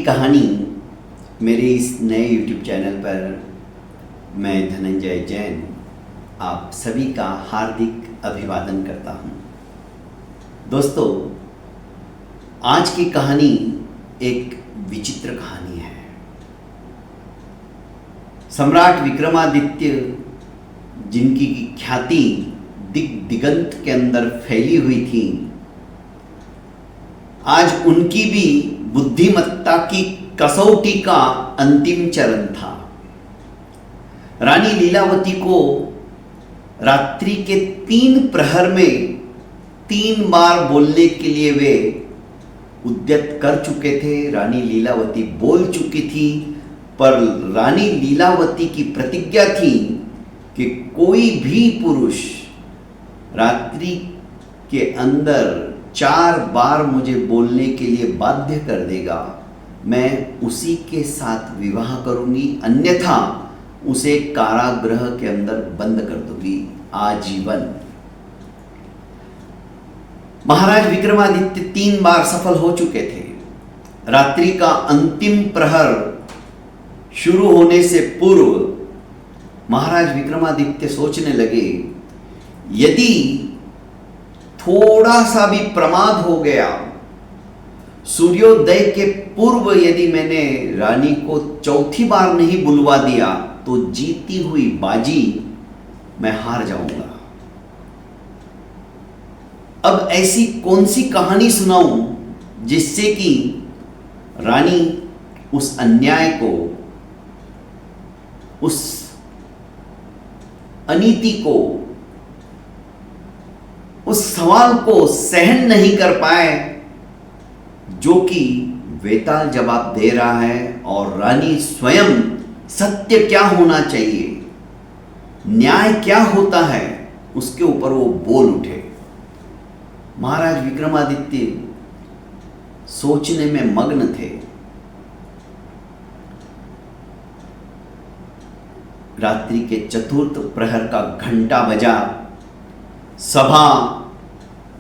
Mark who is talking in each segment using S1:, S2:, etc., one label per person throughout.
S1: कहानी मेरे इस नए YouTube चैनल पर मैं धनंजय जैन आप सभी का हार्दिक अभिवादन करता हूँ। दोस्तों, आज की कहानी एक विचित्र कहानी है। सम्राट विक्रमादित्य, जिनकी ख्याति दिगंत के अंदर फैली हुई थी, आज उनकी भी बुद्धिमत्ता की कसौटी का अंतिम चरण था। रानी लीलावती को रात्रि के 3 प्रहर में 3 बार बोलने के लिए वे उद्यत कर चुके थे। रानी लीलावती बोल चुकी थी, पर रानी लीलावती की प्रतिज्ञा थी कि कोई भी पुरुष रात्रि के अंदर 4 बार मुझे बोलने के लिए बाध्य कर देगा, मैं उसी के साथ विवाह करूंगी, अन्यथा उसे कारागृह के अंदर बंद कर दूंगी आजीवन। महाराज विक्रमादित्य 3 बार सफल हो चुके थे। रात्रि का अंतिम प्रहर शुरू होने से पूर्व महाराज विक्रमादित्य सोचने लगे, यदि थोड़ा सा भी प्रमाद हो गया, सूर्योदय के पूर्व यदि मैंने रानी को 4थी बार नहीं बुलवा दिया, तो जीती हुई बाजी मैं हार जाऊंगा। अब ऐसी कौन सी कहानी सुनाऊं जिससे कि रानी उस अन्याय को, उस अनीति को, उस सवाल को सहन नहीं कर पाए जो कि वेताल जवाब दे रहा है, और रानी स्वयं सत्य क्या होना चाहिए, न्याय क्या होता है, उसके ऊपर वो बोल उठे। महाराज विक्रमादित्य सोचने में मग्न थे। रात्रि के 4th प्रहर का घंटा बजा। सभा,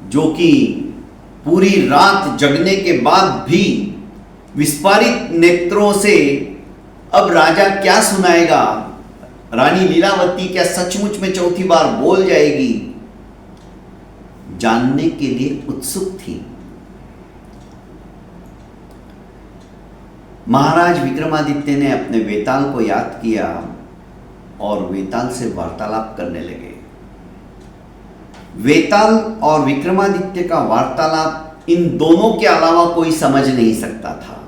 S1: जो कि पूरी रात जगने के बाद भी विस्फारित नेत्रों से अब राजा क्या सुनाएगा, रानी लीलावती क्या सचमुच में 4थी बार बोल जाएगी, जानने के लिए उत्सुक थी। महाराज विक्रमादित्य ने अपने वेताल को याद किया और वेताल से वार्तालाप करने लगे। वेताल और विक्रमादित्य का वार्तालाप इन दोनों के अलावा कोई समझ नहीं सकता था।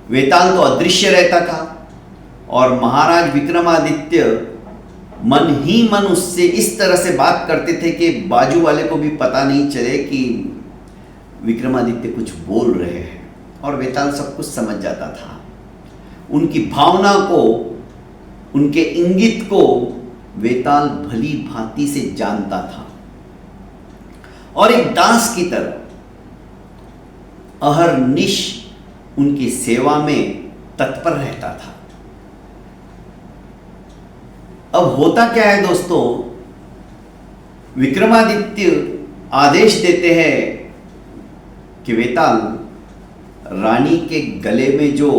S1: वेताल तो अदृश्य रहता था और महाराज विक्रमादित्य मन ही मन उससे इस तरह से बात करते थे कि बाजू वाले को भी पता नहीं चले कि विक्रमादित्य कुछ बोल रहे हैं, और वेताल सब कुछ समझ जाता था। उनकी भावना को, उनके इंगित को वेताल भली भांति से जानता था और एक दास की तरह अहरनिश उनकी सेवा में तत्पर रहता था। अब होता क्या है दोस्तों, विक्रमादित्य आदेश देते हैं कि वेताल, रानी के गले में जो,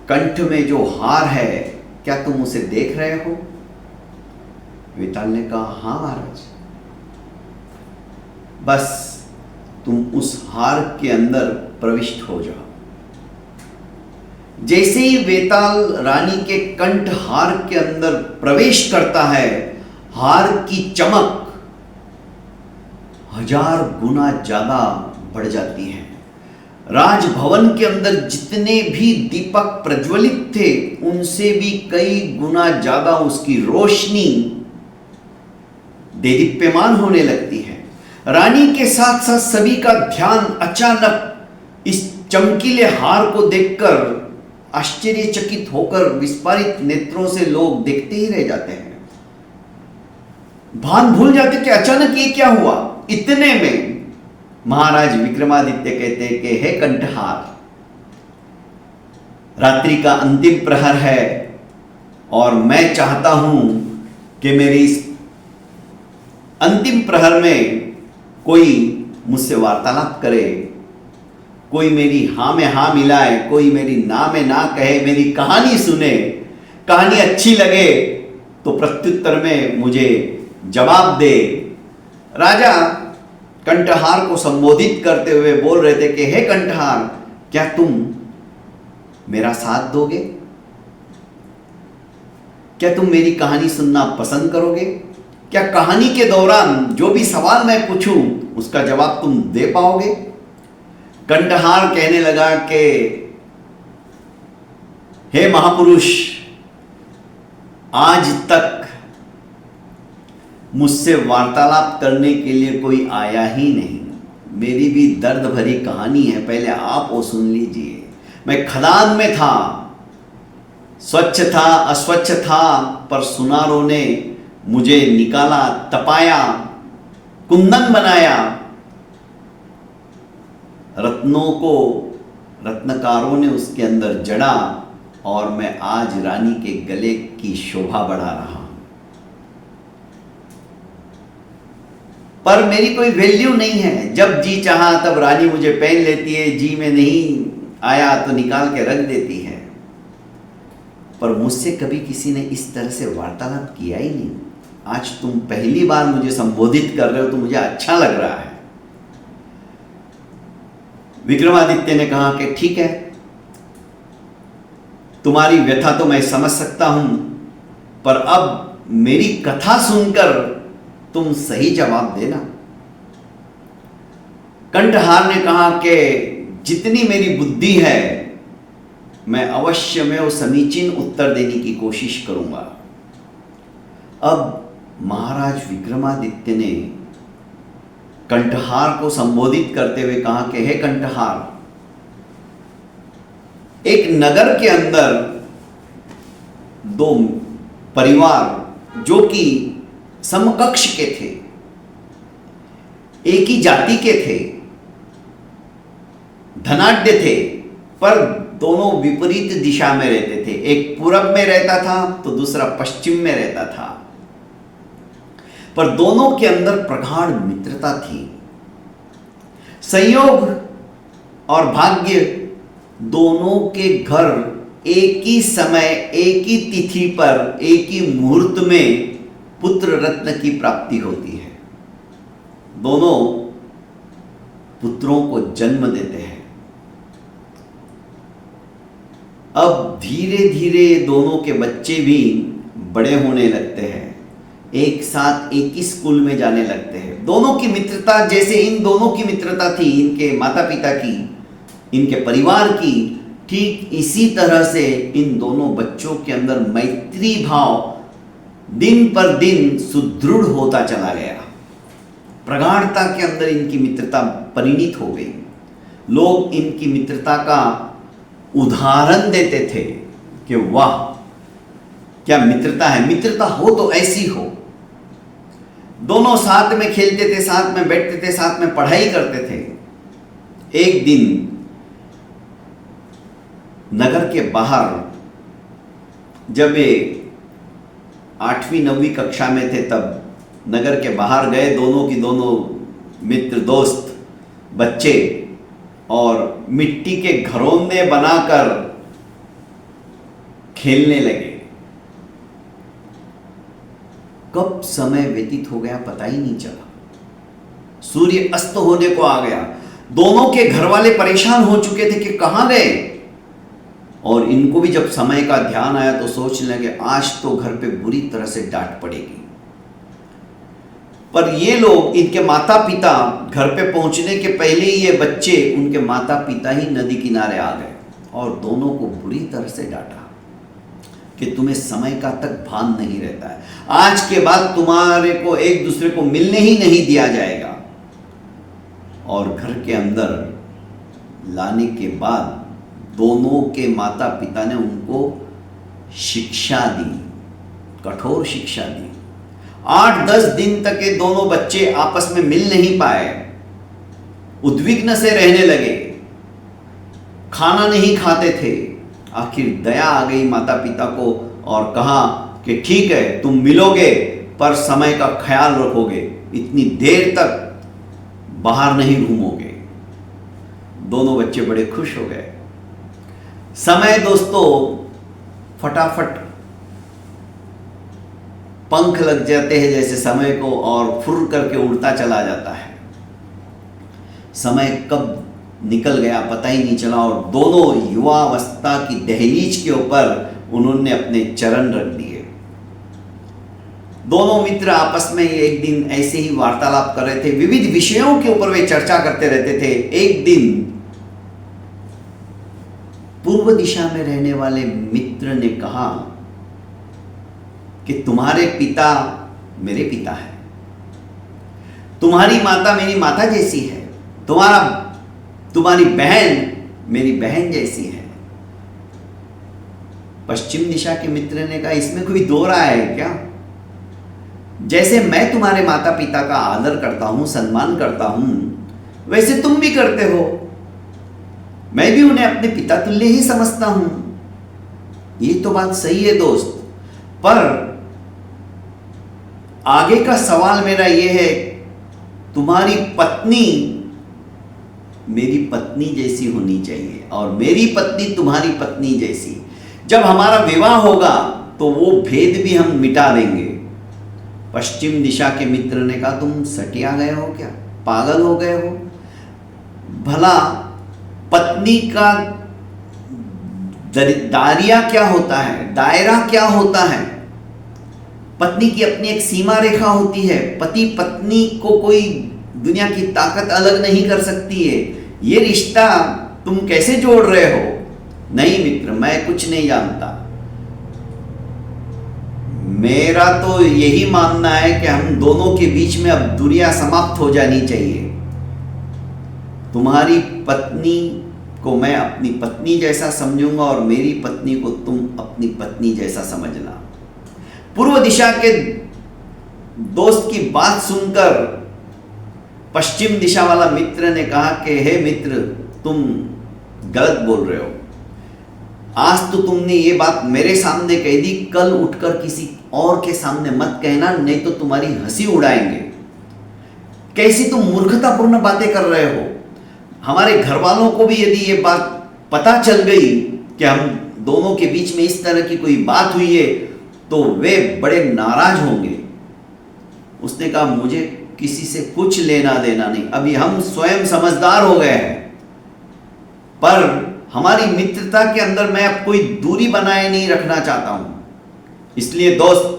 S1: कंठ में जो हार है, क्या तुम उसे देख रहे हो? वेताल ने कहा, हाँ महाराज। बस तुम उस हार के अंदर प्रविष्ट हो जाओ। जैसे ही वेताल रानी के कंठ हार के अंदर प्रवेश करता है, हार की चमक 1000 गुना ज्यादा बढ़ जाती है। राजभवन के अंदर जितने भी दीपक प्रज्वलित थे, उनसे भी कई गुना ज्यादा उसकी रोशनी देदीप्यमान होने लगती है। रानी के साथ साथ सभी का ध्यान अचानक इस चमकीले हार को देखकर आश्चर्यचकित होकर विस्फारित नेत्रों से लोग देखते ही रह जाते हैं। भान भूल जाते कि अचानक ये क्या हुआ। इतने में महाराज विक्रमादित्य कहते हैं कि हे कंठहार, रात्रि का अंतिम प्रहर है और मैं चाहता हूं कि मेरी इस अंतिम प्रहर में कोई मुझसे वार्तालाप करे, कोई मेरी हाँ में हाँ मिलाए, कोई मेरी ना में ना कहे, मेरी कहानी सुने, कहानी अच्छी लगे तो प्रत्युत्तर में मुझे जवाब दे। राजा कंठहार को संबोधित करते हुए बोल रहे थे कि हे कंठहार, क्या तुम मेरा साथ दोगे? क्या तुम मेरी कहानी सुनना पसंद करोगे? क्या कहानी के दौरान जो भी सवाल मैं पूछूं उसका जवाब तुम दे पाओगे? कंठहार कहने लगा कि हे महापुरुष, आज तक मुझसे वार्तालाप करने के लिए कोई आया ही नहीं। मेरी भी दर्द भरी कहानी है, पहले आप वो सुन लीजिए। मैं खदान में था, स्वच्छ था अस्वच्छ था, पर सुनारों ने मुझे निकाला, तपाया, कुंदन बनाया। रत्नों को रत्नकारों ने उसके अंदर जड़ा और मैं आज रानी के गले की शोभा बढ़ा रहा हूं। पर मेरी कोई वैल्यू नहीं है। जब जी चाहा तब रानी मुझे पहन लेती है, जी में नहीं आया तो निकाल के रख देती है। पर मुझसे कभी किसी ने इस तरह से वार्तालाप किया ही नहीं। आज तुम पहली बार मुझे संबोधित कर रहे हो तो मुझे अच्छा लग रहा है। विक्रमादित्य ने कहा कि ठीक है, तुम्हारी व्यथा तो मैं समझ सकता हूं, पर अब मेरी कथा सुनकर तुम सही जवाब देना। कंठहार ने कहा कि जितनी मेरी बुद्धि है मैं अवश्य में वो समीचीन उत्तर देने की कोशिश करूंगा। अब महाराज विक्रमादित्य ने कंठहार को संबोधित करते हुए कहा कि हे कंठहार, एक नगर के अंदर दो परिवार जो कि समकक्ष के थे, एक ही जाति के थे, धनाढ्य थे, पर दोनों विपरीत दिशा में रहते थे। एक पूरब में रहता था तो दूसरा पश्चिम में रहता था, पर दोनों के अंदर प्रगाढ़ मित्रता थी। संयोग और भाग्य दोनों के घर एक ही समय, एक ही तिथि पर, एक ही मुहूर्त में पुत्र रत्न की प्राप्ति होती है। दोनों पुत्रों को जन्म देते हैं। अब धीरे धीरे दोनों के बच्चे भी बड़े होने लगते हैं, एक साथ एक ही स्कूल में जाने लगते हैं। दोनों की मित्रता जैसे इन दोनों की मित्रता थी, इनके माता पिता की, इनके परिवार की, ठीक इसी तरह से इन दोनों बच्चों के अंदर मैत्री भाव दिन पर दिन सुदृढ़ होता चला गया। प्रगाढ़ता के अंदर इनकी मित्रता परिणित हो गई। लोग इनकी मित्रता का उदाहरण देते थे कि वाह क्या मित्रता है, मित्रता हो तो ऐसी हो। दोनों साथ में खेलते थे, साथ में बैठते थे, साथ में पढ़ाई करते थे। एक दिन नगर के बाहर जब वे 8वीं 9वीं कक्षा में थे तब नगर के बाहर गए दोनों की दोनों मित्र दोस्त बच्चे और मिट्टी के घरौंदे बनाकर खेलने लगे। कब समय व्यतीत हो गया पता ही नहीं चला। सूर्य अस्त होने को आ गया। दोनों के घर वाले परेशान हो चुके थे कि कहां गए, और इनको भी जब समय का ध्यान आया तो सोचने लगे आज तो घर पे बुरी तरह से डांट पड़ेगी। पर ये लोग, इनके माता पिता घर पे पहुंचने के पहले ही ये बच्चे, उनके माता पिता ही नदी किनारे आ गए और दोनों को बुरी तरह से डांटा कि तुम्हें समय का तक भान नहीं रहता है, आज के बाद तुम्हारे को एक दूसरे को मिलने ही नहीं दिया जाएगा। और घर के अंदर लाने के बाद दोनों के माता पिता ने उनको शिक्षा दी, कठोर शिक्षा दी। 8-10 दिन तक ये दोनों बच्चे आपस में मिल नहीं पाए, उद्विग्न से रहने लगे, खाना नहीं खाते थे। आखिर दया आ गई माता पिता को और कहा कि ठीक है तुम मिलोगे पर समय का ख्याल रखोगे, इतनी देर तक बाहर नहीं घूमोगे। दोनों बच्चे बड़े खुश हो गए। समय दोस्तों फटाफट पंख लग जाते हैं जैसे समय को, और फुर करके उड़ता चला जाता है। समय कब निकल गया पता ही नहीं चला, और दोनों युवावस्था की दहलीज के ऊपर उन्होंने अपने चरण रख दिए। दोनों मित्र आपस में एक दिन ऐसे ही वार्तालाप कर रहे थे, विविध विषयों के ऊपर वे चर्चा करते रहते थे। एक दिन पूर्व दिशा में रहने वाले मित्र ने कहा कि तुम्हारे पिता मेरे पिता है, तुम्हारी माता मेरी माता जैसी है, तुम्हारी बहन मेरी बहन जैसी है। पश्चिम दिशा के मित्र ने कहा इसमें कोई दो राय है क्या? जैसे मैं तुम्हारे माता पिता का आदर करता हूं, सम्मान करता हूं, वैसे तुम भी करते हो। मैं भी उन्हें अपने पिता तुल्य ही समझता हूं। ये तो बात सही है दोस्त, पर आगे का सवाल मेरा यह है, तुम्हारी पत्नी मेरी पत्नी जैसी होनी चाहिए और मेरी पत्नी तुम्हारी पत्नी जैसी। जब हमारा विवाह होगा तो वो भेद भी हम मिटा देंगे। पश्चिम दिशा के मित्र ने कहा तुम सटिया गए हो क्या? पागल हो गए हो? भला पत्नी का दायरा क्या होता है? दायरा क्या होता है? पत्नी की अपनी एक सीमा रेखा होती है। पति पत्नी को कोई दुनिया की ताकत अलग नहीं कर सकती है। ये रिश्ता तुम कैसे जोड़ रहे हो? नहीं मित्र, मैं कुछ नहीं जानता। मेरा तो यही मानना है कि हम दोनों के बीच में अब दूरियां समाप्त हो जानी चाहिए। तुम्हारी पत्नी को मैं अपनी पत्नी जैसा समझूंगा और मेरी पत्नी को तुम अपनी पत्नी जैसा समझना। पूर्व दिशा के दोस्त की बात सुनकर पश्चिम दिशा वाला मित्र ने कहा कि हे मित्र, तुम गलत बोल रहे हो। आज तो तुमने ये बात मेरे सामने कह दी, कल उठकर किसी और के सामने मत कहना, नहीं तो तुम्हारी हंसी उड़ाएंगे। कैसी तुम मूर्खतापूर्ण बातें कर रहे हो। हमारे घर वालों को भी यदि ये बात पता चल गई कि हम दोनों के बीच में इस तरह की कोई बात हुई है तो वे बड़े नाराज होंगे। उसने कहा मुझे किसी से कुछ लेना देना नहीं, अभी हम स्वयं समझदार हो गए हैं, पर हमारी मित्रता के अंदर मैं अब कोई दूरी बनाए नहीं रखना चाहता हूं। इसलिए दोस्त,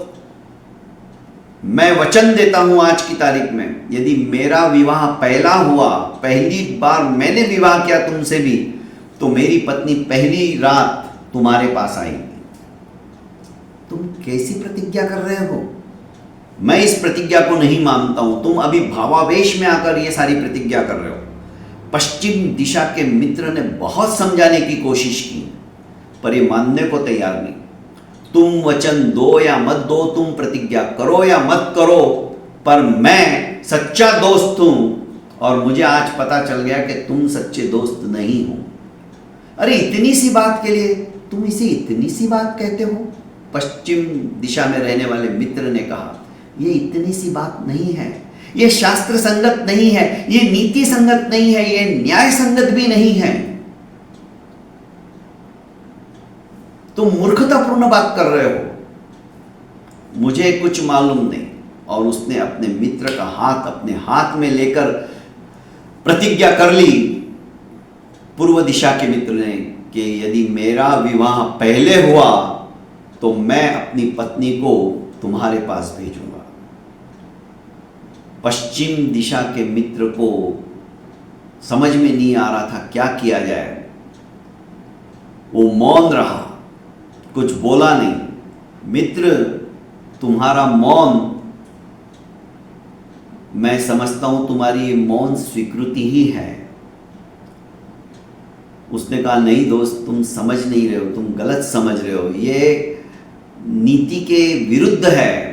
S1: मैं वचन देता हूं आज की तारीख में, यदि मेरा विवाह पहला हुआ, पहली बार मैंने विवाह किया तुमसे भी, तो मेरी पत्नी पहली रात तुम्हारे पास आएगी। तुम कैसी प्रतिज्ञा कर रहे हो? मैं इस प्रतिज्ञा को नहीं मानता हूं। तुम अभी भावावेश में आकर ये सारी प्रतिज्ञा कर रहे हो। पश्चिम दिशा के मित्र ने बहुत समझाने की कोशिश की, पर ये मानने को तैयार नहीं। तुम वचन दो या मत दो, तुम प्रतिज्ञा करो या मत करो, पर मैं सच्चा दोस्त हूं और मुझे आज पता चल गया कि तुम सच्चे दोस्त नहीं हो। अरे इतनी सी बात के लिए तुम इसे इतनी सी बात कहते हो? पश्चिम दिशा में रहने वाले मित्र ने कहा यह इतनी सी बात नहीं है, यह शास्त्र संगत नहीं है, यह नीति संगत नहीं है, यह न्याय संगत भी नहीं है। तुम मूर्खतापूर्ण बात कर रहे हो। मुझे कुछ मालूम नहीं। और उसने अपने मित्र का हाथ अपने हाथ में लेकर प्रतिज्ञा कर ली, पूर्व दिशा के मित्र ने, कि यदि मेरा विवाह पहले हुआ तो मैं अपनी पत्नी को तुम्हारे पास भेजूंगा। पश्चिम दिशा के मित्र को समझ में नहीं आ रहा था क्या किया जाए। वो मौन रहा, कुछ बोला नहीं। मित्र, तुम्हारा मौन, मैं समझता हूं तुम्हारी मौन स्वीकृति ही है। उसने कहा नहीं दोस्त, तुम समझ नहीं रहे हो, तुम गलत समझ रहे हो, ये नीति के विरुद्ध है।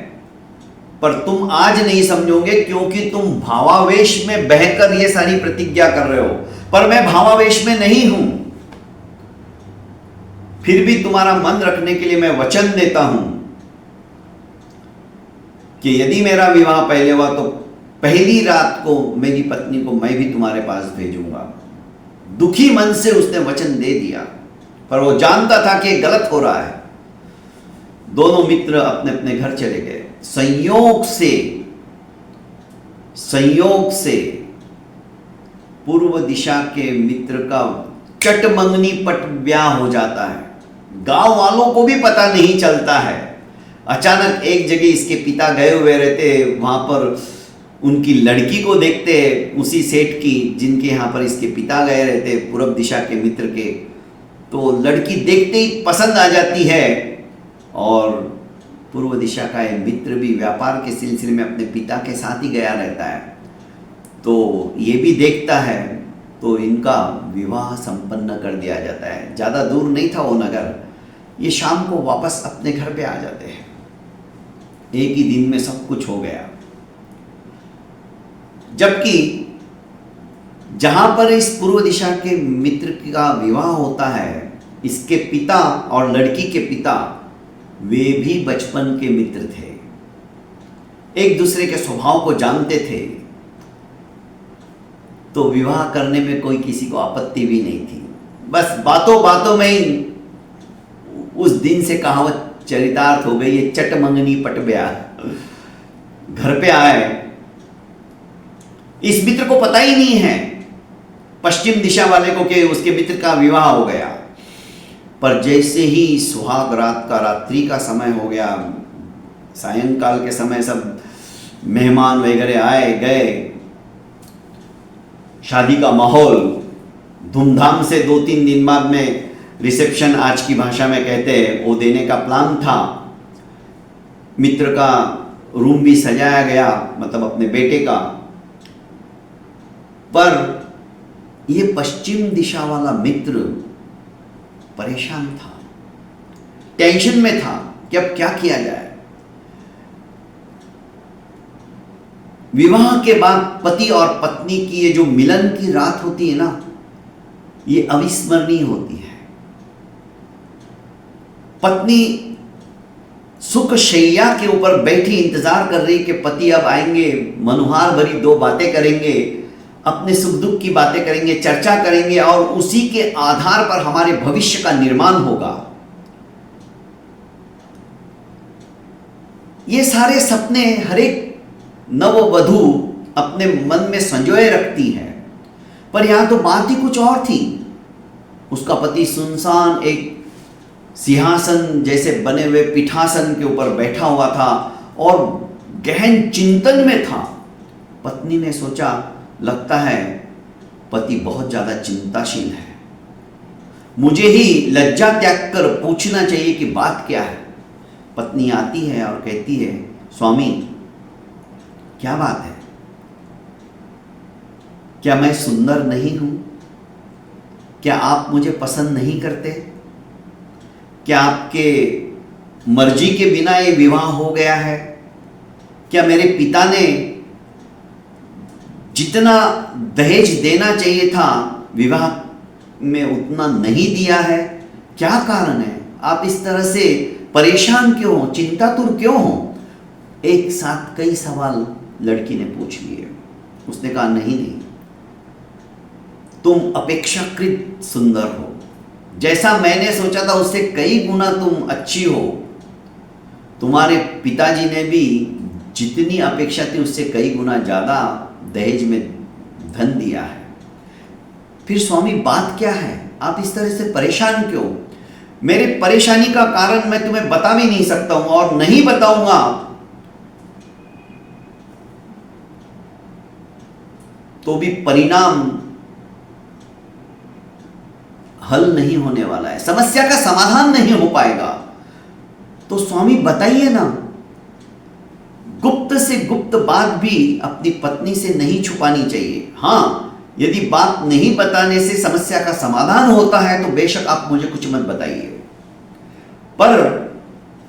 S1: पर तुम आज नहीं समझोगे क्योंकि तुम भावावेश में बहकर ये सारी प्रतिज्ञा कर रहे हो, पर मैं भावावेश में नहीं हूं। फिर भी तुम्हारा मन रखने के लिए मैं वचन देता हूं कि यदि मेरा विवाह पहले हुआ तो पहली रात को मेरी पत्नी को मैं भी तुम्हारे पास भेजूंगा। दुखी मन से उसने वचन दे दिया, पर वो जानता था कि गलत हो रहा है। दोनों मित्र अपने अपने घर चले गए। संयोग से पूर्व दिशा के मित्र का चटमंगनी पट ब्याह हो जाता है। गांव वालों को भी पता नहीं चलता है। अचानक एक जगह इसके पिता गए हुए रहते, वहां पर उनकी लड़की को देखते, उसी सेठ की जिनके यहाँ पर इसके पिता गए रहते, पूर्व दिशा के मित्र के। तो लड़की देखते ही पसंद आ जाती है और पूर्व दिशा का ये मित्र भी व्यापार के सिलसिले में अपने पिता के साथ ही गया रहता है। तो ये भी देखता है, तो इनका विवाह संपन्न कर दिया जाता है। ज़्यादा दूर नहीं था वो नगर। ये शाम को वापस अपने घर पे आ जाते हैं। एक ही दिन में सब कुछ हो गया। जबकि जहां पर इस पूर्व दिशा के मित्र का विवाह होता है, इसके पिता और लड़की के पिता वे भी बचपन के मित्र थे, एक दूसरे के स्वभाव को जानते थे। तो विवाह करने में कोई किसी को आपत्ति भी नहीं थी। बस बातों बातों में ही उस दिन से कहावत चरितार्थ हो गई। ये चटमंगनी पट ब्याह। घर पे आए, इस मित्र को पता ही नहीं है पश्चिम दिशा वाले को कि उसके मित्र का विवाह हो गया। पर जैसे ही सुहाग रात का, रात्रि का समय हो गया, सायंकाल के समय सब मेहमान वगैरह आए गए, शादी का माहौल धूमधाम से 2-3 दिन बाद में रिसेप्शन, आज की भाषा में कहते हैं, वो देने का प्लान था। मित्र का रूम भी सजाया गया, मतलब अपने बेटे का। पर ये पश्चिम दिशा वाला मित्र परेशान था, टेंशन में था कि अब क्या किया जाए। विवाह के बाद पति और पत्नी की ये जो मिलन की रात होती है ना, ये अविस्मरणीय होती है। पत्नी सुख शैया के ऊपर बैठी इंतजार कर रही कि पति अब आएंगे, मनुहार भरी 2 बातें करेंगे, अपने सुख दुख की बातें करेंगे, चर्चा करेंगे और उसी के आधार पर हमारे भविष्य का निर्माण होगा। ये सारे सपने हर एक नववधू अपने मन में संजोए रखती है। पर यहां तो बात ही कुछ और थी। उसका पति सुनसान एक सिंहासन जैसे बने हुए पीठासन के ऊपर बैठा हुआ था और गहन चिंतन में था। पत्नी ने सोचा, लगता है पति बहुत ज्यादा चिंताशील है, मुझे ही लज्जा त्याग कर पूछना चाहिए कि बात क्या है। पत्नी आती है और कहती है, स्वामी क्या बात है? क्या मैं सुंदर नहीं हूं? क्या आप मुझे पसंद नहीं करते? क्या आपके मर्जी के बिना ये विवाह हो गया है? क्या मेरे पिता ने जितना दहेज देना चाहिए था विवाह में उतना नहीं दिया है? क्या कारण है? आप इस तरह से परेशान क्यों हो, चिंतातुर क्यों हो? एक साथ कई सवाल लड़की ने पूछ लिए। उसने कहा, नहीं नहीं, तुम अपेक्षाकृत सुंदर हो। जैसा मैंने सोचा था उससे कई गुना तुम अच्छी हो। तुम्हारे पिताजी ने भी जितनी अपेक्षा थी उससे कई गुना ज्यादा दहेज में धन दिया है। फिर स्वामी बात क्या है? आप इस तरह से परेशान क्यों? मेरी परेशानी का कारण मैं तुम्हें बता भी नहीं सकता हूं और नहीं बताऊंगा तो भी परिणाम हल नहीं होने वाला है, समस्या का समाधान नहीं हो पाएगा। तो स्वामी बताइए ना। गुप्त से गुप्त बात भी अपनी पत्नी से नहीं छुपानी चाहिए। हाँ, यदि बात नहीं बताने से समस्या का समाधान होता है तो बेशक आप मुझे कुछ मत बताइए, पर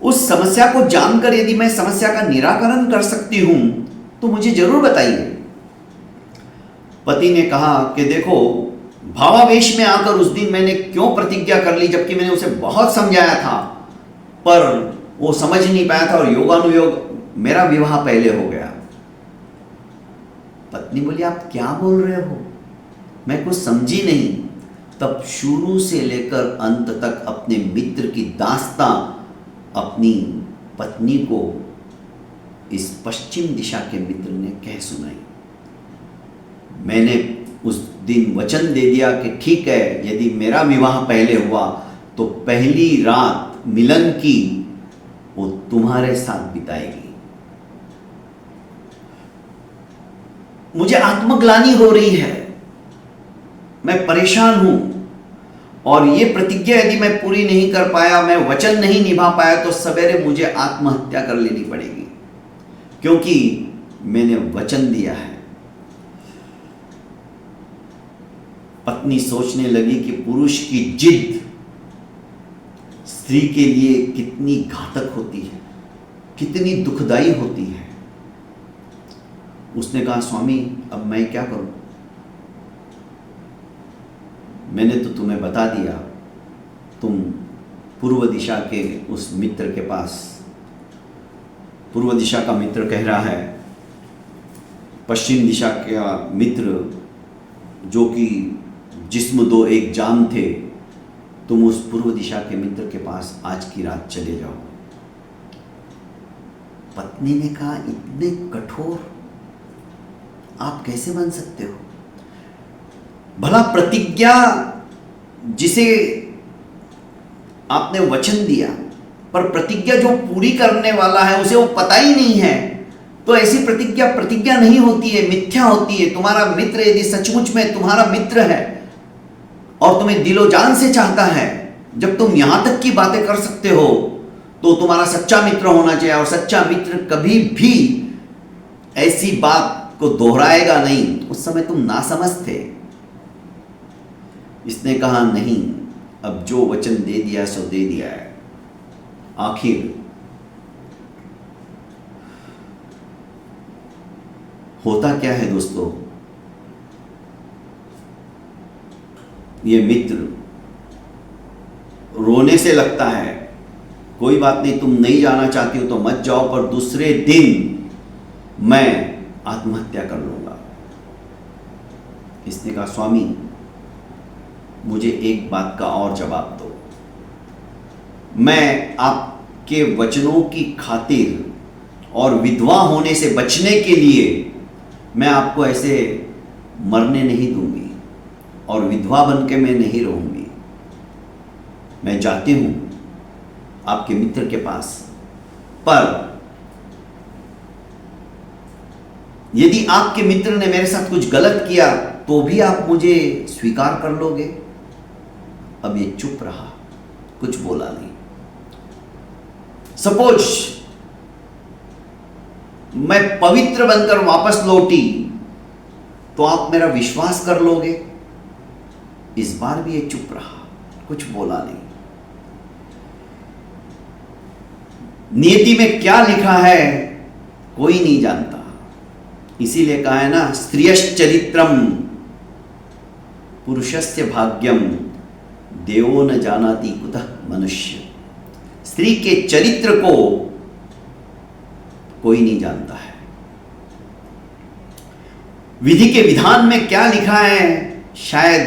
S1: उस समस्या को जानकर यदि मैं समस्या का निराकरण कर सकती हूं तो मुझे जरूर बताइए। पति ने कहा कि देखो, भावावेश में आकर उस दिन मैंने क्यों प्रतिज्ञा कर ली, जबकि मैंने उसे बहुत समझाया था, पर वो समझ नहीं पाया था और योगानुयोग मेरा विवाह पहले हो गया। पत्नी बोली, आप क्या बोल रहे हो? मैं कुछ समझी नहीं। तब शुरू से लेकर अंत तक अपने मित्र की दास्तां अपनी पत्नी को इस पश्चिम दिशा के मित्र ने कह सुनाई। मैंने उस दिन वचन दे दिया कि ठीक है, यदि मेरा विवाह पहले हुआ तो पहली रात मिलन की वो तुम्हारे साथ बिताएगी। मुझे आत्मग्लानि हो रही है, मैं परेशान हूं, और ये प्रतिज्ञा यदि मैं पूरी नहीं कर पाया, मैं वचन नहीं निभा पाया, तो सवेरे मुझे आत्महत्या कर लेनी पड़ेगी, क्योंकि मैंने वचन दिया है। पत्नी सोचने लगी कि पुरुष की जिद स्त्री के लिए कितनी घातक होती है, कितनी दुखदाई होती है। उसने कहा, स्वामी अब मैं क्या करूं? मैंने तो तुम्हें बता दिया, तुम पूर्व दिशा के उस मित्र के पास, पूर्व दिशा का मित्र कह रहा है, पश्चिम दिशा का मित्र जो कि जिस्म दो एक जान थे, तुम उस पूर्व दिशा के मित्र के पास आज की रात चले जाओ। पत्नी ने कहा, इतने कठोर आप कैसे बन सकते हो? भला प्रतिज्ञा जिसे आपने वचन दिया, पर प्रतिज्ञा जो पूरी करने वाला है उसे वो पता ही नहीं है, तो ऐसी प्रतिज्ञा नहीं होती है, मिथ्या होती है। तुम्हारा मित्र यदि सचमुच में तुम्हारा मित्र है और तुम्हें दिलो जान से चाहता है, जब तुम यहां तक की बातें कर सकते हो, तो तुम्हारा सच्चा मित्र होना चाहिए, और सच्चा मित्र कभी भी ऐसी बात को दोहराएगा नहीं। उस समय तुम नासमझ थे। इसने कहा, नहीं, अब जो वचन दे दिया सो दे दिया है। आखिर होता क्या है दोस्तों, ये मित्र रोने से लगता है, कोई बात नहीं, तुम नहीं जाना चाहती हो तो मत जाओ, पर दूसरे दिन मैं आत्महत्या कर लूंगा। इसने कहा, स्वामी मुझे एक बात का और जवाब दो। मैं आपके वचनों की खातिर और विधवा होने से बचने के लिए मैं आपको ऐसे मरने नहीं दूंगी, और विधवा बन के मैं नहीं रहूंगी। मैं जाती हूं आपके मित्र के पास, पर यदि आपके मित्र ने मेरे साथ कुछ गलत किया तो भी आप मुझे स्वीकार कर लोगे? अब ये चुप रहा, कुछ बोला नहीं। सपोज मैं पवित्र बनकर वापस लौटी तो आप मेरा विश्वास कर लोगे? इस बार भी ये चुप रहा, कुछ बोला नहीं। नियति में क्या लिखा है कोई नहीं जानता, इसीलिए कहा है ना, स्त्रियश्चरित्रम पुरुषस्य भाग्यम देवो न जानाति कुतः मनुष्य। स्त्री के चरित्र को कोई नहीं जानता है। विधि के विधान में क्या लिखा है शायद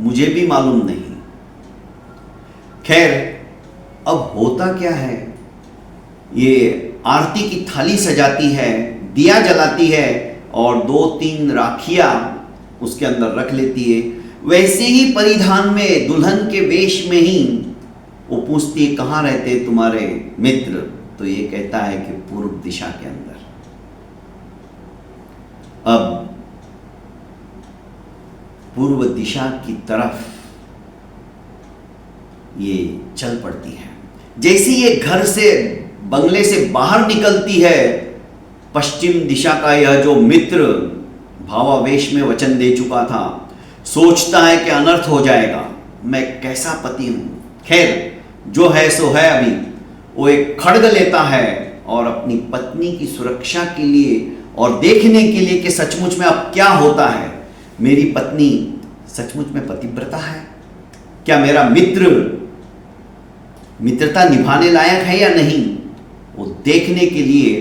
S1: मुझे भी मालूम नहीं। खैर, अब होता क्या है, ये आरती की थाली सजाती है, दिया जलाती है, और 2-3 राखियां उसके अंदर रख लेती है। वैसे ही परिधान में, दुल्हन के वेश में ही वो पूछती है, कहाँ रहते तुम्हारे मित्र? तो ये कहता है कि पूर्व दिशा के अंदर। अब पूर्व दिशा की तरफ ये चल पड़ती है। जैसे ये घर से, बंगले से बाहर निकलती है, पश्चिम दिशा का यह जो मित्र भावावेश में वचन दे चुका था, सोचता है कि अनर्थ हो जाएगा, मैं कैसा पति हूं। खैर, जो है सो है। अभी वो एक खड्ग लेता है और अपनी पत्नी की सुरक्षा के लिए और देखने के लिए कि सचमुच में अब क्या होता है, मेरी पत्नी सचमुच में पतिव्रता है, क्या मेरा मित्र मित्रता निभाने लायक है या नहीं, वो देखने के लिए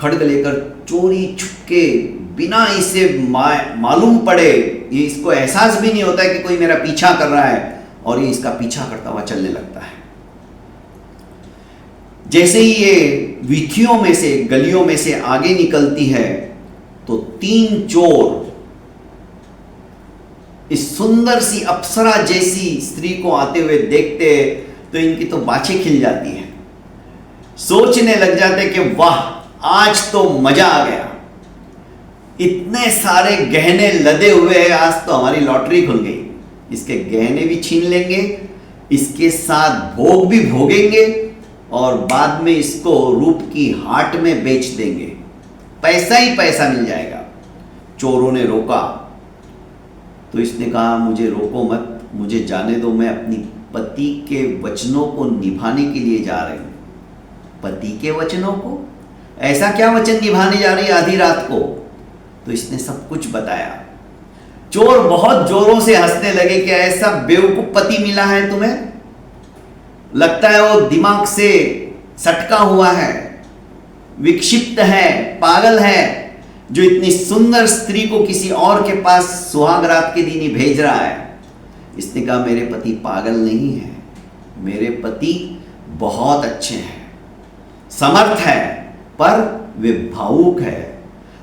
S1: खड्ग लेकर चोरी छुपके, बिना इसे मालूम पड़े, ये इसको एहसास भी नहीं होता है कि कोई मेरा पीछा कर रहा है, और ये इसका पीछा करता हुआ चलने लगता है। जैसे ही ये वीथियों में से, गलियों में से आगे निकलती है, तो 3 चोर इस सुंदर सी अप्सरा जैसी स्त्री को आते हुए देखते तो इनकी तो बाछें खिल जाती हैं। सोचने लग जाते कि वाह, आज तो मजा आ गया, इतने सारे गहने लदे हुए हैं, आज तो हमारी लॉटरी खुल गई। इसके गहने भी छीन लेंगे, इसके साथ भोग भी भोगेंगे, और बाद में इसको रूप की हाट में बेच देंगे, पैसा ही पैसा मिल जाएगा। चोरों ने रोका तो इसने कहा, मुझे रोको मत, मुझे जाने दो, मैं अपनी पति के वचनों को निभाने के लिए जा रही हूं। पति के वचनों को? ऐसा क्या वचन निभाने जा रही आधी रात को? तो इसने सब कुछ बताया। चोर बहुत जोरों से हंसने लगे कि ऐसा बेवकूफ पति मिला है तुम्हें, लगता है वो दिमाग से सटका हुआ है, विक्षिप्त है, पागल है, जो इतनी सुंदर स्त्री को किसी और के पास सुहाग रात के दिन ही भेज रहा है। इसने कहा, मेरे पति पागल नहीं है, मेरे पति बहुत अच्छे हैं, समर्थ है, पर वे भावुक है।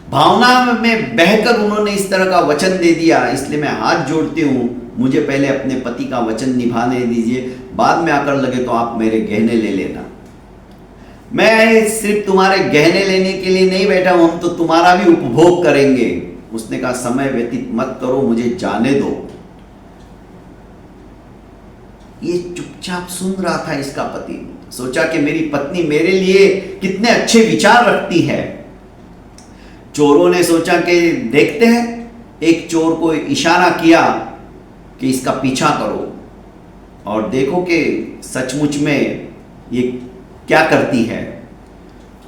S1: भावना में बहकर उन्होंने इस तरह का वचन दे दिया, इसलिए मैं हाथ जोड़ती हूं, मुझे पहले अपने पति का वचन निभाने दीजिए, बाद में आकर लगे तो आप मेरे गहने ले लेना। मैं सिर्फ तुम्हारे गहने लेने के लिए नहीं बैठा हूं, हम तो तुम्हारा भी उपभोग करेंगे। उसने कहा, समय व्यतीत मत करो, मुझे जाने दो। ये चुपचाप सुन रहा था इसका पति। सोचा कि मेरी पत्नी मेरे लिए कितने अच्छे विचार रखती है। चोरों ने सोचा कि देखते हैं, एक चोर को इशारा किया कि इसका पीछा करो और देखो कि सचमुच में ये क्या करती है।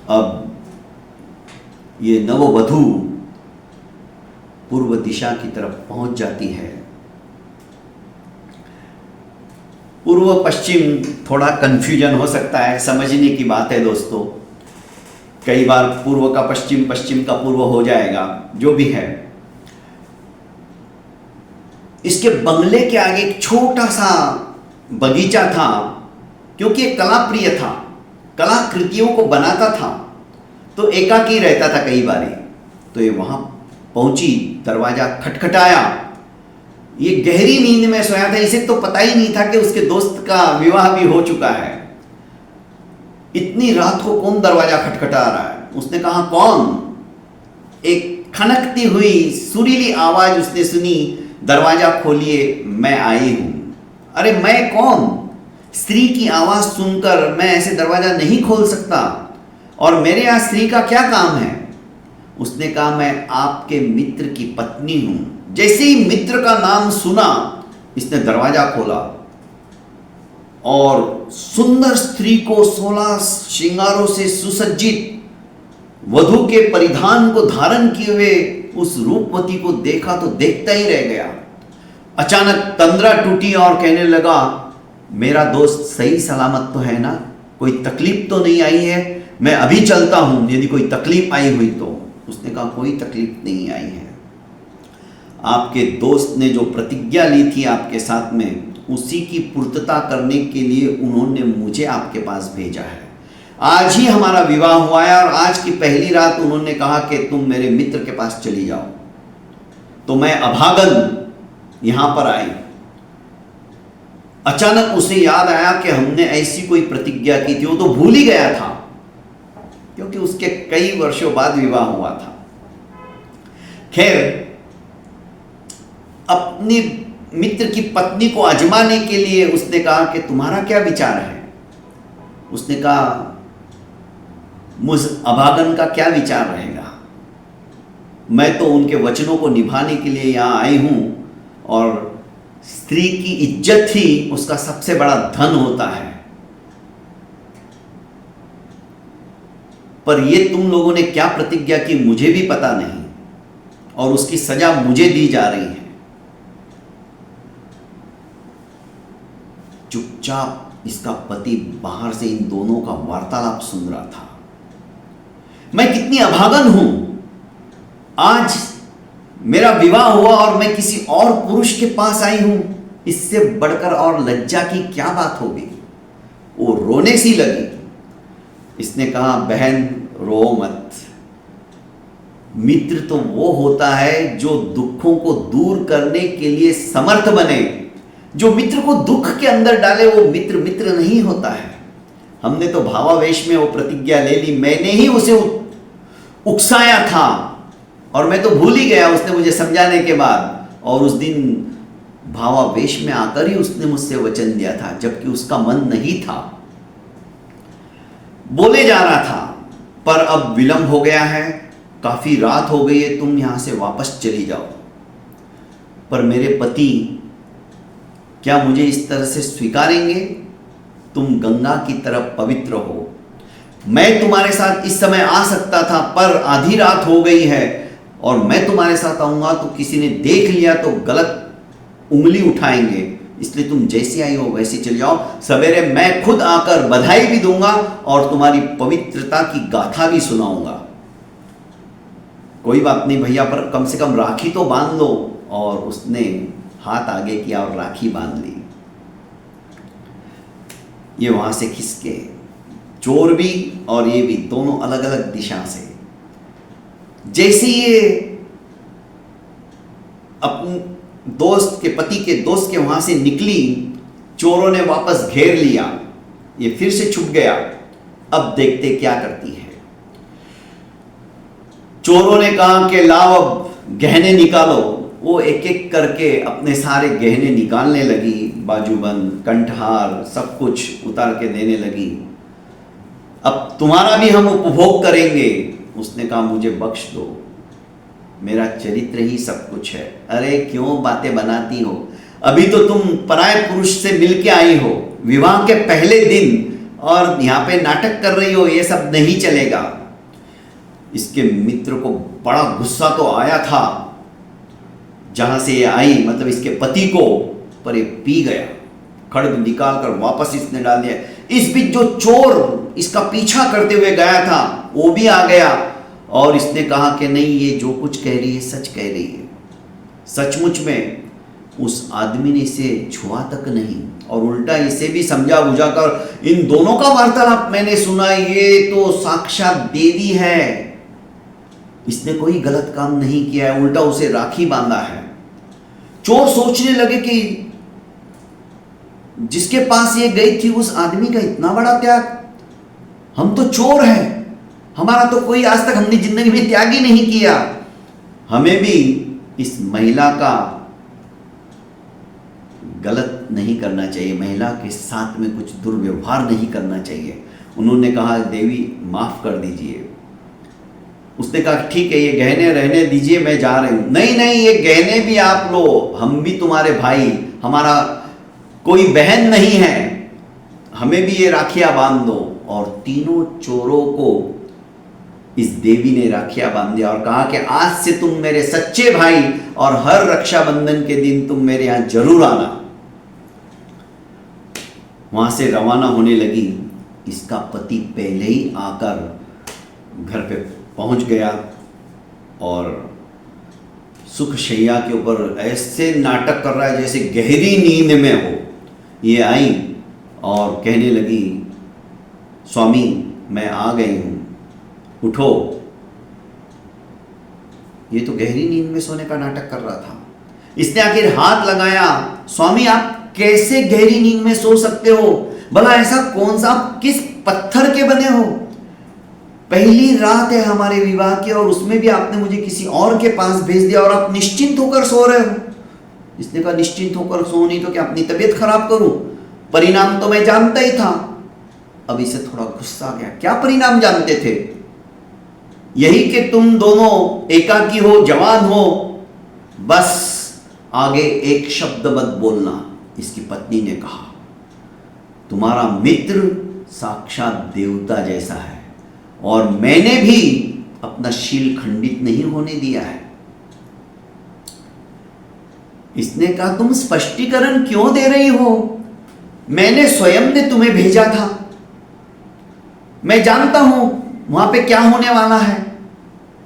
S1: अब ये नववधू पूर्व दिशा की तरफ पहुंच जाती है। पूर्व पश्चिम थोड़ा कंफ्यूजन हो सकता है, समझने की बात है दोस्तों। कई बार पूर्व का पश्चिम, पश्चिम का पूर्व हो जाएगा, जो भी है। इसके बंगले के आगे एक छोटा सा बगीचा था, क्योंकि ये कला प्रिय था, कलाकृतियों को बनाता था, तो एकाकी रहता था कई बार। तो ये वहां पहुंची, दरवाजा खटखटाया। ये गहरी नींद में सोया था, इसे तो पता ही नहीं था कि उसके दोस्त का विवाह भी हो चुका है। इतनी रात को कौन दरवाजा खटखटा रहा है? उसने कहा, कौन? एक खनकती हुई सुरीली आवाज उसने सुनी, दरवाजा खोलिए, मैं आई हूं। अरे मैं कौन? स्त्री की आवाज सुनकर मैं ऐसे दरवाजा नहीं खोल सकता, और मेरे यहां स्त्री का क्या काम है? उसने कहा, मैं आपके मित्र की पत्नी हूं। जैसे ही मित्र का नाम सुना, इसने दरवाजा खोला और सुंदर स्त्री को 16 श्रृंगारों से सुसज्जित वधू के परिधान को धारण किए हुए उस रूपवती को देखा तो देखता ही रह गया। अचानक तंद्रा टूटी और कहने लगा, मेरा दोस्त सही सलामत तो है ना? कोई तकलीफ तो नहीं आई है? मैं अभी चलता हूं, यदि कोई तकलीफ आई हुई तो। उसने कहा, कोई तकलीफ नहीं आई है। आपके दोस्त ने जो प्रतिज्ञा ली थी आपके साथ में, उसी की पूर्तता करने के लिए उन्होंने मुझे आपके पास भेजा है। आज ही हमारा विवाह हुआ है, और आज की पहली रात उन्होंने कहा कि तुम मेरे मित्र के पास चली जाओ। तो मैं अभागन यहां पर आई। अचानक उसे याद आया कि हमने ऐसी कोई प्रतिज्ञा की थी। वो तो भूल ही गया था, क्योंकि उसके कई वर्षों बाद विवाह हुआ था। खैर, अपनी मित्र की पत्नी को आजमाने के लिए उसने कहा कि तुम्हारा क्या विचार है? उसने कहा, मुझ अभागन का क्या विचार रहेगा? मैं तो उनके वचनों को निभाने के लिए यहां आई हूं, और स्त्री की इज्जत ही उसका सबसे बड़ा धन होता है। पर ये तुम लोगों ने क्या प्रतिज्ञा की मुझे भी पता नहीं, और उसकी सजा मुझे दी जा रही है। चुपचाप इसका पति बाहर से इन दोनों का वार्तालाप सुन रहा था। मैं कितनी अभागन हूं, आज मेरा विवाह हुआ और मैं किसी और पुरुष के पास आई हूं, इससे बढ़कर और लज्जा की क्या बात होगी। वो रोने सी लगी। इसने कहा, बहन रो मत। मित्र तो वो होता है जो दुखों को दूर करने के लिए समर्थ बने। जो मित्र को दुख के अंदर डाले वो मित्र मित्र नहीं होता है। हमने तो भावावेश में वो प्रतिज्ञा ले ली, मैंने ही उसे उकसाया था और मैं तो भूल ही गया उसने मुझे समझाने के बाद। और उस दिन भावावेश में आकर ही उसने मुझसे वचन दिया था, जबकि उसका मन नहीं था। बोले जा रहा था, पर अब विलंब हो गया है, काफी रात हो गई है, तुम यहां से वापस चली जाओ। पर मेरे पति क्या मुझे इस तरह से स्वीकारेंगे? तुम गंगा की तरफ पवित्र हो। मैं तुम्हारे साथ इस समय आ सकता था, पर आधी रात हो गई है और मैं तुम्हारे साथ आऊंगा तो किसी ने देख लिया तो गलत उंगली उठाएंगे, इसलिए तुम जैसी आई हो वैसी चले जाओ। सवेरे मैं खुद आकर बधाई भी दूंगा और तुम्हारी पवित्रता की गाथा भी सुनाऊंगा। कोई बात नहीं भैया, पर कम से कम राखी तो बांध लो। और उसने हाथ आगे किया और राखी बांध ली। ये वहां से खिसके, चोर भी और ये भी, दोनों अलग अलग दिशा से। जैसे ये अपने दोस्त के, पति के दोस्त के वहां से निकली, चोरों ने वापस घेर लिया। ये फिर से छुप गया। अब देखते क्या करती है। चोरों ने कहा कि लाओ अब गहने निकालो। वो एक एक करके अपने सारे गहने निकालने लगी, बाजूबंद, कंठहार, सब कुछ उतार के देने लगी। अब तुम्हारा भी हम उपभोग करेंगे। उसने कहा, मुझे बख्श दो, मेरा चरित्र ही सब कुछ है। अरे क्यों बातें बनाती हो? अभी तो तुम पराये पुरुष से मिलके आई हो, विवाह के पहले दिन, और यहां पे नाटक कर रही हो। ये सब नहीं चलेगा। इसके मित्र को बड़ा गुस्सा तो आया था जहां से ये आई, मतलब इसके पति को, पर ये पी गया। खड्ग निकाल कर वापस इसने डाल दिया। इस बीच जो चोर इसका पीछा करते हुए गया था वो भी आ गया और इसने कहा कि नहीं, ये जो कुछ कह रही है सच कह रही है। सचमुच में उस आदमी ने इसे छुआ तक नहीं और उल्टा इसे भी समझा बुझा कर इन दोनों का वार्तालाप मैंने सुना। ये तो साक्षात देवी है, इसने कोई गलत काम नहीं किया है, उल्टा उसे राखी बांधा है। चोर सोचने लगे कि जिसके पास ये गई थी उस आदमी का इतना बड़ा त्याग। हम तो चोर हैं, हमारा तो कोई आज तक हमने जिंदगी में त्याग ही नहीं किया। हमें भी इस महिला का गलत नहीं करना चाहिए, महिला के साथ में कुछ दुर्व्यवहार नहीं करना चाहिए। उन्होंने कहा, देवी माफ कर दीजिए। उसने कहा, ठीक है, ये गहने रहने दीजिए, मैं जा रही हूं। नहीं नहीं, ये गहने भी आप लो, हम भी तुम्हारे भाई, हमारा कोई बहन नहीं है, हमें भी ये राखियां बांध दो। और तीनों चोरों को इस देवी ने राखियां बांध दिया और कहा कि आज से तुम मेरे सच्चे भाई और हर रक्षाबंधन के दिन तुम मेरे यहां जरूर आना। वहां से रवाना होने लगी। इसका पति पहले ही आकर घर पे पहुंच गया और सुख शैया के ऊपर ऐसे नाटक कर रहा है जैसे गहरी नींद में हो। ये आई और कहने लगी, स्वामी मैं आ गई हूं, उठो। ये तो गहरी नींद में सोने का नाटक कर रहा था। इसने आखिर हाथ लगाया, स्वामी आप कैसे गहरी नींद में सो सकते हो? भला ऐसा कौन सा, किस पत्थर के बने हो? पहली रात है हमारे विवाह की और उसमें भी आपने मुझे किसी और के पास भेज दिया और आप निश्चिंत होकर सो रहे हो। इसने कहा, निश्चिंत होकर सो नहीं तो क्या अपनी तबीयत खराब करूं? परिणाम तो मैं जानता ही था। अब इसे थोड़ा गुस्सा आ गया। क्या परिणाम जानते थे? यही कि तुम दोनों एकाकी हो, जवान हो, बस आगे एक शब्द मत बोलना। इसकी पत्नी ने कहा, तुम्हारा मित्र साक्षात देवता जैसा है और मैंने भी अपना शील खंडित नहीं होने दिया है। इसने कहा, तुम स्पष्टीकरण क्यों दे रही हो? मैंने स्वयं ने तुम्हें भेजा था, मैं जानता हूं वहां पे क्या होने वाला है।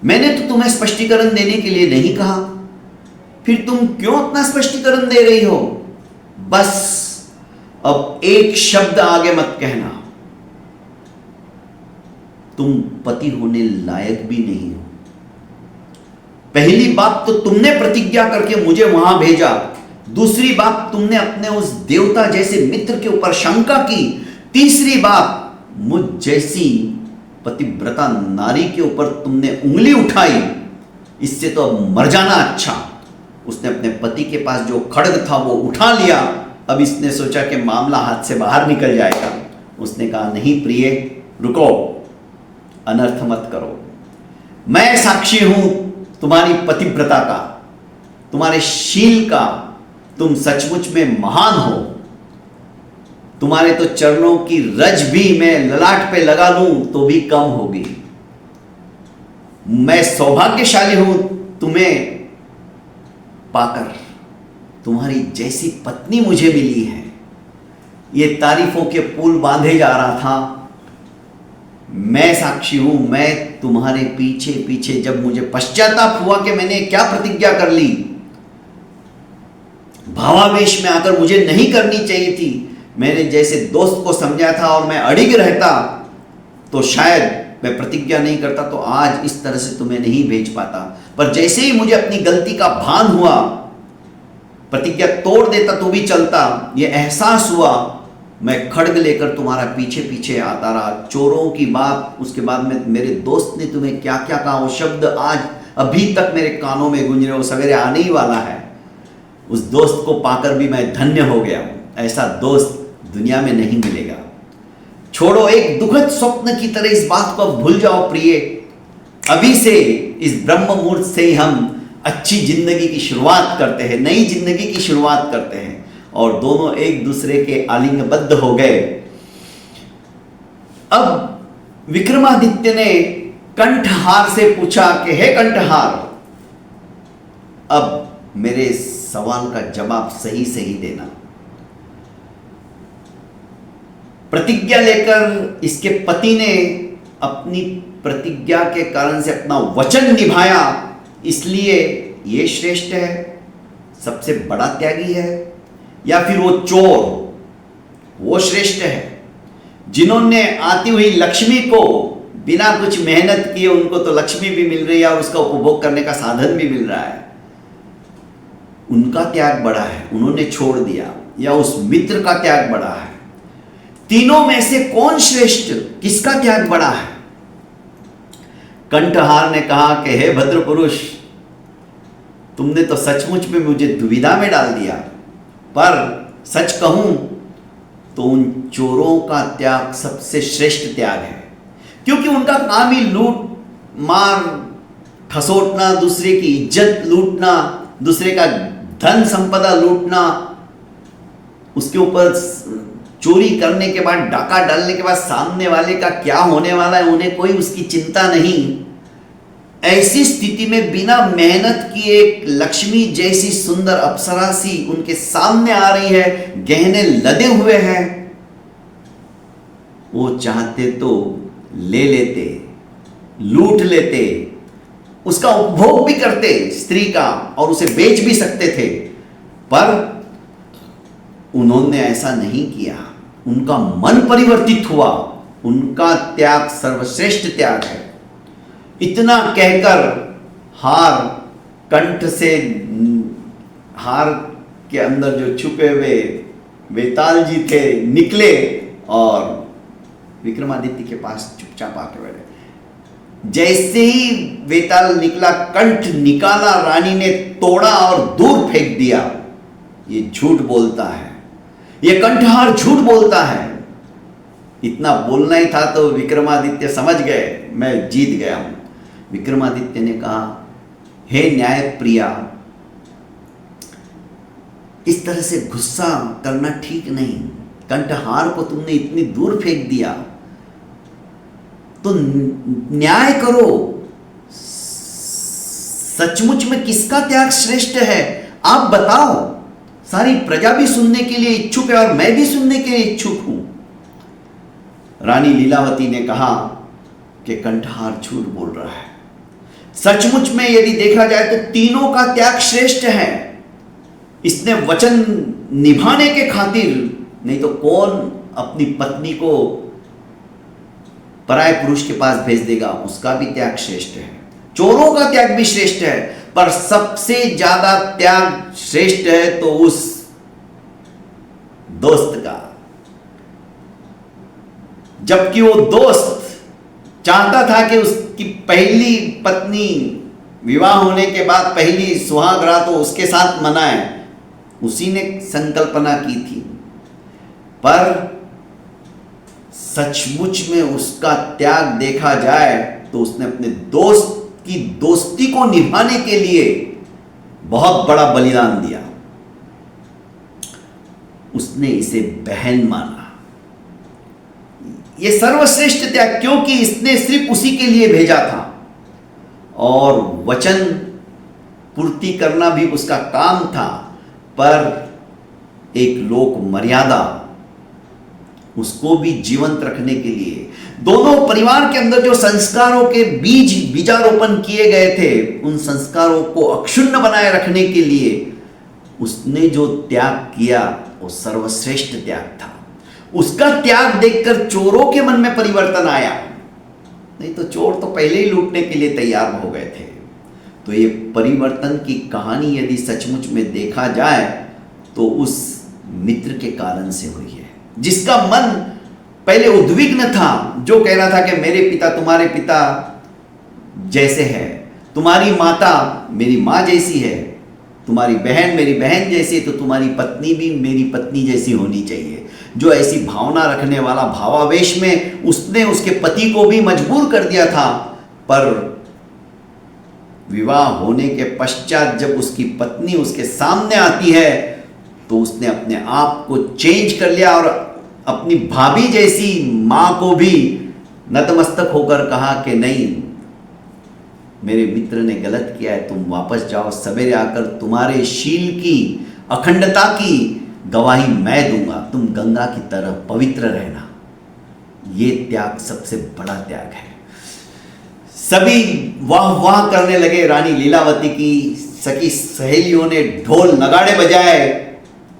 S1: मैंने तो तुम्हें स्पष्टीकरण देने के लिए नहीं कहा। फिर तुम क्यों अपना स्पष्टीकरण दे रही हो? बस अब एक शब्द आगे मत कहना। तुम पति होने लायक भी नहीं हो। पहली बात तो तुमने प्रतिज्ञा करके मुझे वहां भेजा, दूसरी बात तुमने अपने उस देवता जैसे मित्र के ऊपर शंका की, तीसरी बात मुझ जैसी पतिव्रता नारी के ऊपर तुमने उंगली उठाई। इससे तो अब मर जाना अच्छा। उसने अपने पति के पास जो खड्ग था वो उठा लिया। अब इसने सोचा कि मामला हाथ से बाहर निकल जाएगा। उसने कहा, नहीं प्रिय, रुको, अनर्थ मत करो। मैं साक्षी हूं तुम्हारी पतिव्रता का, तुम्हारे शील का। तुम सचमुच में महान हो। तुम्हारे तो चरणों की रज भी मैं ललाट पे लगा लूं तो भी कम होगी। मैं सौभाग्यशाली हूं तुम्हें पाकर। तुम्हारी जैसी पत्नी मुझे मिली है। ये तारीफों के पुल बांधे जा रहा था। मैं साक्षी हूं। मैं तुम्हारे पीछे पीछे, जब मुझे पश्चाताप हुआ कि मैंने क्या प्रतिज्ञा कर ली, भावावेश में आकर मुझे नहीं करनी चाहिए थी, मैंने जैसे दोस्त को समझा था और मैं अड़िग रहता तो शायद मैं प्रतिज्ञा नहीं करता, तो आज इस तरह से तुम्हें नहीं भेज पाता। पर जैसे ही मुझे अपनी गलती का भान हुआ, प्रतिज्ञा तोड़ देता तो भी चलता, यह एहसास हुआ, मैं खड्ग लेकर तुम्हारा पीछे पीछे आता रहा। चोरों की बात, उसके बाद में मेरे दोस्त ने तुम्हें क्या क्या कहा, वो शब्द आज अभी तक मेरे कानों में गूंज रहे। वो सवेरे आने ही वाला है। उस दोस्त को पाकर भी मैं धन्य हो गया हूं। ऐसा दोस्त दुनिया में नहीं मिलेगा। छोड़ो, एक दुखद स्वप्न की तरह इस बात को भूल जाओ प्रिय। अभी से, इस ब्रह्म मुहूर्त से ही हम अच्छी जिंदगी की शुरुआत करते हैं, नई जिंदगी की शुरुआत करते हैं। और दोनों एक दूसरे के आलिंगबद्ध हो गए। अब विक्रमादित्य ने कंठहार से पूछा कि हे कंठहार, अब मेरे सवाल का जवाब सही सही देना। प्रतिज्ञा लेकर इसके पति ने अपनी प्रतिज्ञा के कारण से अपना वचन निभाया, इसलिए ये श्रेष्ठ है, सबसे बड़ा त्यागी है, या फिर वो चोर, वो श्रेष्ठ है जिन्होंने आती हुई लक्ष्मी को बिना कुछ मेहनत किए, उनको तो लक्ष्मी भी मिल रही है और उसका उपभोग करने का साधन भी मिल रहा है, उनका त्याग बड़ा है, उन्होंने छोड़ दिया, या उस मित्र का त्याग बड़ा है। तीनों में से कौन श्रेष्ठ, किसका त्याग बड़ा है? कंठहार ने कहा कि हे भद्र पुरुष, तुमने तो सचमुच में मुझे दुविधा में डाल दिया, पर सच कहूं तो उन चोरों का त्याग सबसे श्रेष्ठ त्याग है, क्योंकि उनका काम ही लूट मार खसोटना, दूसरे की इज्जत लूटना, दूसरे का धन संपदा लूटना, उसके ऊपर चोरी करने के बाद, डाका डालने के बाद सामने वाले का क्या होने वाला है उन्हें कोई उसकी चिंता नहीं। ऐसी स्थिति में बिना मेहनत की एक लक्ष्मी जैसी सुंदर अप्सरा सी उनके सामने आ रही है, गहने लदे हुए हैं, वो चाहते तो ले लेते, लूट लेते, उसका उपभोग भी करते स्त्री का, और उसे बेच भी सकते थे, पर उन्होंने ऐसा नहीं किया। उनका मन परिवर्तित हुआ। उनका त्याग सर्वश्रेष्ठ त्याग है। इतना कहकर हार कंठ से, हार के अंदर जो छुपे हुए वेताल जी थे निकले और विक्रमादित्य के पास चुपचाप आके बैठे। जैसे ही वेताल निकला, कंठ निकाला, रानी ने तोड़ा और दूर फेंक दिया। ये झूठ बोलता है, ये कंठहार झूठ बोलता है। इतना बोलना ही था तो विक्रमादित्य समझ गए मैं जीत गया हूं। विक्रमादित्य ने कहा, हे न्याय प्रिया, इस तरह से गुस्सा करना ठीक नहीं। कंठहार को तुमने इतनी दूर फेंक दिया तो न्याय करो। सचमुच में किसका त्याग श्रेष्ठ है आप बताओ। सारी प्रजा भी सुनने के लिए इच्छुक है और मैं भी सुनने के लिए इच्छुक हूं। रानी लीलावती ने कहा कि कंठहार झूठ बोल रहा है। सचमुच में यदि देखा जाए तो तीनों का त्याग श्रेष्ठ है। इसने वचन निभाने के खातिर, नहीं तो कौन अपनी पत्नी को पराये पुरुष के पास भेज देगा, उसका भी त्याग श्रेष्ठ है। चोरों का त्याग भी श्रेष्ठ है, पर सबसे ज्यादा त्याग श्रेष्ठ है तो उस दोस्त का। जबकि वो दोस्त चाहता था कि उसकी पहली पत्नी विवाह होने के बाद पहली सुहाग रात तो उसके साथ मनाए, उसी ने संकल्पना की थी, पर सचमुच में उसका त्याग देखा जाए तो उसने अपने दोस्त की दोस्ती को निभाने के लिए बहुत बड़ा बलिदान दिया। उसने इसे बहन माना। यह सर्वश्रेष्ठ त्याग, क्योंकि इसने सिर्फ उसी के लिए भेजा था और वचन पूर्ति करना भी उसका काम था, पर एक लोक मर्यादा उसको भी जीवंत रखने के लिए, दोनों परिवार के अंदर जो संस्कारों के बीजारोपण किए गए थे, उन संस्कारों को अक्षुण्ण बनाए रखने के लिए उसने जो त्याग किया वो सर्वश्रेष्ठ त्याग था। उसका त्याग देखकर चोरों के मन में परिवर्तन आया, नहीं तो चोर तो पहले ही लूटने के लिए तैयार हो गए थे। तो ये परिवर्तन की कहानी यदि सचमुच में देखा जाए तो उस मित्र के कारण से हुई है, जिसका मन पहले उद्विग्न था, जो कह रहा था कि मेरे पिता तुम्हारे पिता जैसे है, तुम्हारी माता मेरी माँ जैसी है, तुम्हारी बहन मेरी बहन जैसी है, तो तुम्हारी पत्नी भी मेरी पत्नी जैसी होनी चाहिए। जो ऐसी भावना रखने वाला, भावावेश में उसने उसके पति को भी मजबूर कर दिया था, पर विवाह होने के पश्चात जब उसकी पत्नी उसके सामने आती है तो उसने अपने आप को चेंज कर लिया और अपनी भाभी जैसी मां को भी नतमस्तक होकर कहा कि नहीं, मेरे मित्र ने गलत किया है, तुम वापस जाओ, सवेरे आकर तुम्हारे शील की अखंडता की गवाही मैं दूंगा, तुम गंगा की तरह पवित्र रहना। ये त्याग सबसे बड़ा त्याग है। सभी वाह वाह करने लगे। रानी लीलावती की सखी सहेलियों ने ढोल नगाड़े बजाए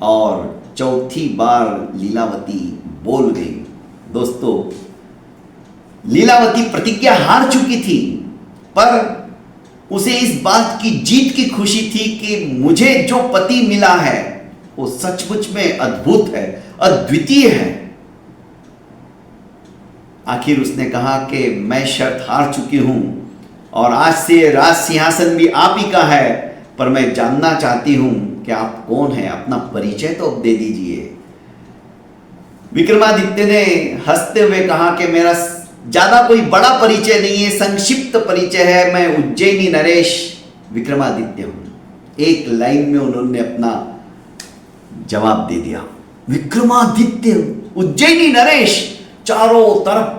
S1: और चौथी बार लीलावती बोल गई। दोस्तों, लीलावती प्रतिज्ञा हार चुकी थी, पर उसे इस बात की जीत की खुशी थी कि मुझे जो पति मिला है वो सचमुच में अद्भुत है, अद्वितीय है। आखिर उसने कहा कि मैं शर्त हार चुकी हूं और आज से राज सिंहासन भी आप ही का है, पर मैं जानना चाहती हूं कि आप कौन हैं, अपना परिचय तो अब दे दीजिए। विक्रमादित्य ने हंसते हुए कहा कि मेरा ज्यादा कोई बड़ा परिचय नहीं है, संक्षिप्त परिचय है, मैं उज्जैनी नरेश विक्रमादित्य हूं। एक लाइन में उन्होंने अपना जवाब दे दिया, विक्रमादित्य उज्जैनी नरेश। चारों तरफ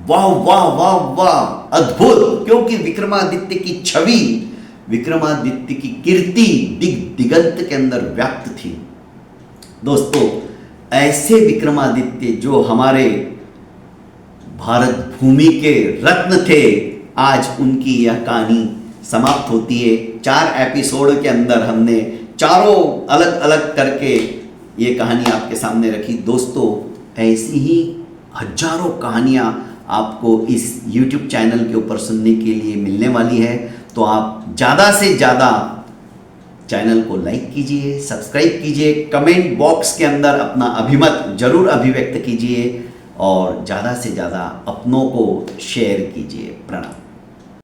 S1: वाह वाह वाह वाह, अद्भुत, क्योंकि विक्रमादित्य की छवि, विक्रमादित्य की कीर्ति दिगंत के अंदर व्याप्त थी। दोस्तों, ऐसे विक्रमादित्य जो हमारे भारत भूमि के रत्न थे, आज उनकी यह कहानी समाप्त होती है। 4 एपिसोड के अंदर हमने चारों अलग अलग करके ये कहानी आपके सामने रखी। दोस्तों, ऐसी ही हजारों कहानियाँ आपको इस YouTube चैनल के ऊपर सुनने के लिए मिलने वाली है, तो आप ज़्यादा से ज़्यादा चैनल को लाइक कीजिए, सब्सक्राइब कीजिए, कमेंट बॉक्स के अंदर अपना अभिमत जरूर अभिव्यक्त कीजिए और ज़्यादा से ज़्यादा अपनों को शेयर कीजिए। प्रणाम।